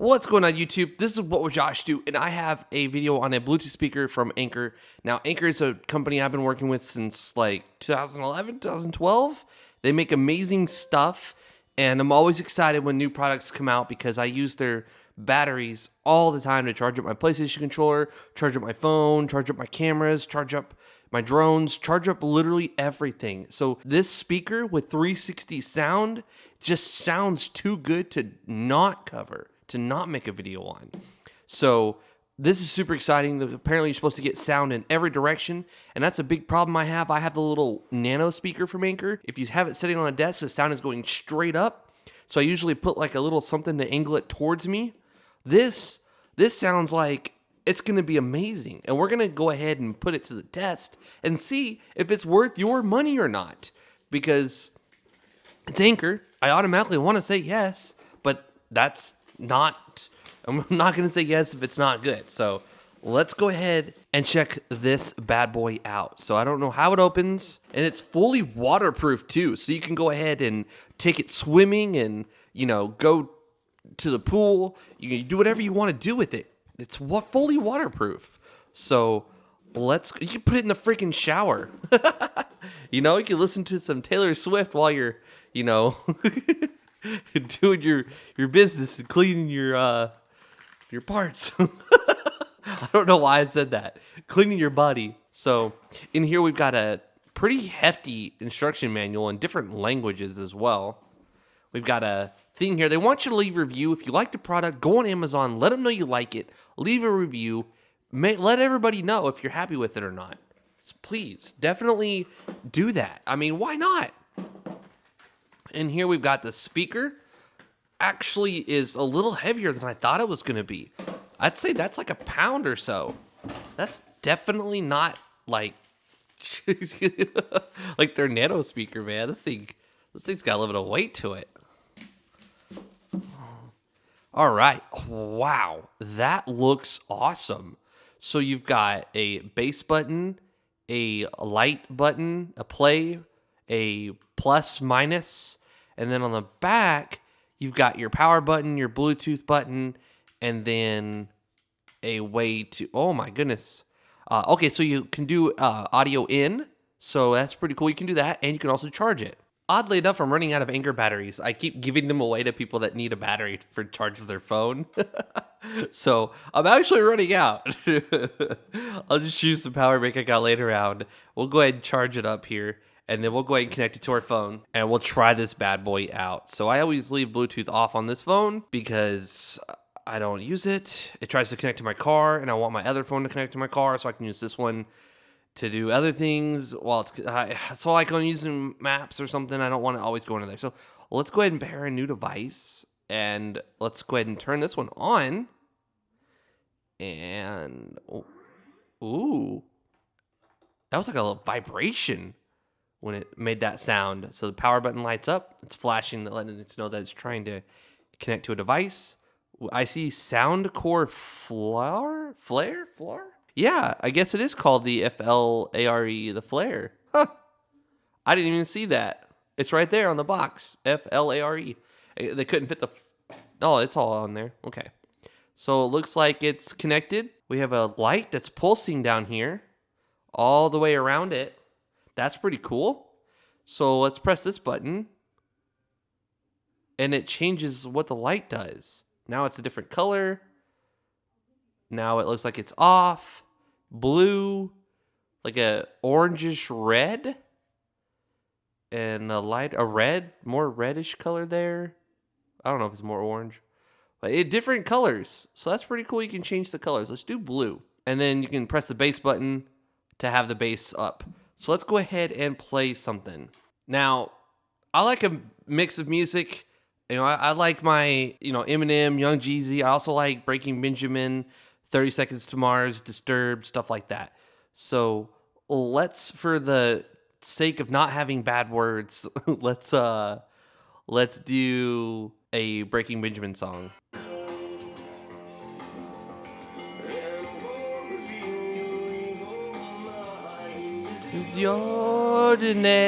What's going on YouTube? This is wwjoshdew, and I have a video on a Bluetooth speaker from Anker. Now, Anker is a company I've been working with since like 2011, 2012. They make amazing stuff, and I'm always excited when new products come out because I use their batteries all the time to charge up my PlayStation controller, charge up my phone, charge up my cameras, charge up my drones, charge up literally everything. So this speaker with 360 sound just sounds too good to not cover, to not make a video on. So this is super exciting. Apparently you're supposed to get sound in every direction, and that's a big problem I have. I have the little nano speaker from Anker. If you have it sitting on a desk, the sound is going straight up. So I usually put like a little something to angle it towards me. This sounds like it's going to be amazing, and we're going to go ahead and put it to the test and see if it's worth your money or not, because it's Anker. I automatically want to say yes, but that's not, I'm not going to say yes if it's not good. So let's go ahead and check this bad boy out. So I don't know how it opens, and it's fully waterproof too. So you can go ahead and take it swimming and, you know, go to the pool. You can do whatever you want to do with it. It's fully waterproof. So you can put it in the freaking shower. You know, you can listen to some Taylor Swift while you're, you know, doing your business and cleaning your parts. I don't know why I said that. Cleaning your body. So in here we've got a pretty hefty instruction manual in different languages as well. We've got a thing here. They want you to leave a review. If you like the product, go on Amazon. Let them know you like it. Leave a review. Let everybody know if you're happy with it or not. So please, definitely do that. I mean, why not? And here we've got the speaker. Actually is a little heavier than I thought it was going to be. I'd say that's like a pound or so. That's definitely not like like their nano speaker, man. This thing's got a little bit of weight to it. All right. Wow. That looks awesome. So you've got a bass button, a light button, a play, a plus minus, and then on the back, you've got your power button, your Bluetooth button, and then a way to, oh my goodness. Okay, so you can do audio in, so that's pretty cool. You can do that, and you can also charge it. Oddly enough, I'm running out of Anker batteries. I keep giving them away to people that need a battery for charge of their phone. So I'm actually running out. I'll just use the power bank I got laid around. We'll go ahead and charge it up here, and then we'll go ahead and connect it to our phone, and we'll try this bad boy out. So I always leave Bluetooth off on this phone because I don't use it. It tries to connect to my car, and I want my other phone to connect to my car so I can use this one to do other things while it's so like I'm using maps or something. I don't want to always go into there. So let's go ahead and pair a new device, and let's go ahead and turn this one on. And ooh, that was like a little vibration when it made that sound. So the power button lights up. It's flashing, letting it know that it's trying to connect to a device. I see Soundcore flare. Yeah, I guess it is called the FLARE, the flare. Huh. I didn't even see that. It's right there on the box, FLARE. They couldn't fit the... Oh, it's all on there. Okay. So it looks like it's connected. We have a light that's pulsing down here all the way around it. That's pretty cool. So let's press this button, and it changes what the light does. Now it's a different color. Now it looks like it's off, blue, like a orangish red, and a red, more reddish color there. I don't know if it's more orange, but different colors. So that's pretty cool. You can change the colors. Let's do blue, and then you can press the bass button to have the bass up. So let's go ahead and play something. Now, I like a mix of music. You know, I like my, you know, Eminem, Young Jeezy. I also like Breaking Benjamin, 30 Seconds to Mars, Disturbed, stuff like that. So let's, for the sake of not having bad words, let's do a Breaking Benjamin song. It's the ordinary.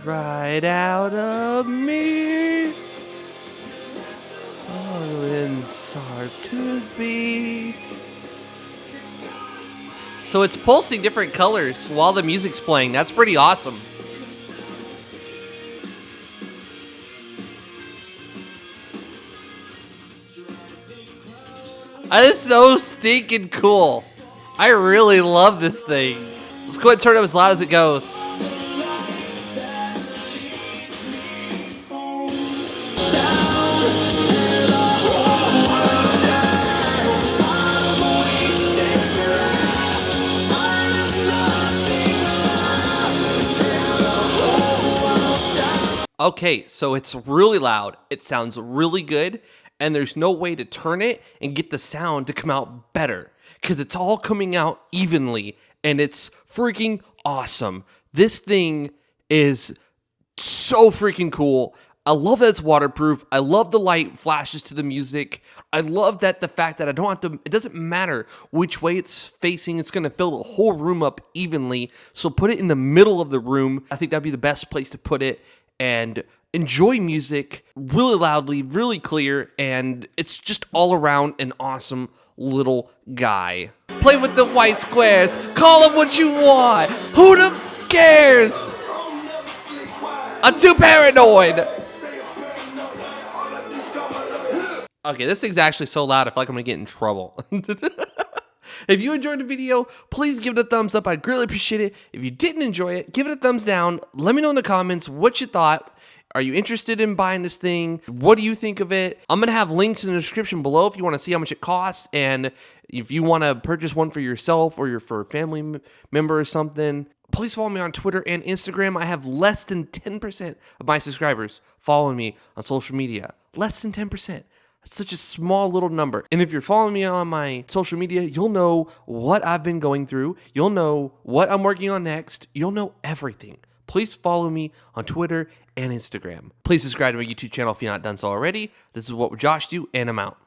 right out of me. Oh, it's hard to be. So it's pulsing different colors while the music's playing. That's pretty awesome. It's so stinking cool. I really love this thing. Let's go ahead and turn it up as loud as it goes. Okay, so it's really loud. It sounds really good, and there's no way to turn it and get the sound to come out better because it's all coming out evenly, and it's freaking awesome. This thing is so freaking cool. I love that it's waterproof. I love the light flashes to the music. I love that the fact that I don't have to, it doesn't matter which way it's facing. It's going to fill the whole room up evenly. So put it in the middle of the room. I think that'd be the best place to put it and enjoy music really loudly, really clear. And it's just all around an awesome little guy. Play with the white squares. Call them what you want. Who the cares? I'm too paranoid. Okay, this thing's actually so loud, I feel like I'm gonna get in trouble. If you enjoyed the video, please give it a thumbs up. I'd greatly appreciate it. If you didn't enjoy it, give it a thumbs down. Let me know in the comments what you thought. Are you interested in buying this thing? What do you think of it? I'm gonna have links in the description below if you wanna see how much it costs, and if you wanna purchase one for yourself or for a family member or something. Please follow me on Twitter and Instagram. I have less than 10% of my subscribers following me on social media. Less than 10%. That's such a small little number. And if you're following me on my social media, you'll know what I've been going through. You'll know what I'm working on next. You'll know everything. Please follow me on Twitter and Instagram. Please subscribe to my YouTube channel if you're not done so already. This is What Would Josh Do, and I'm out.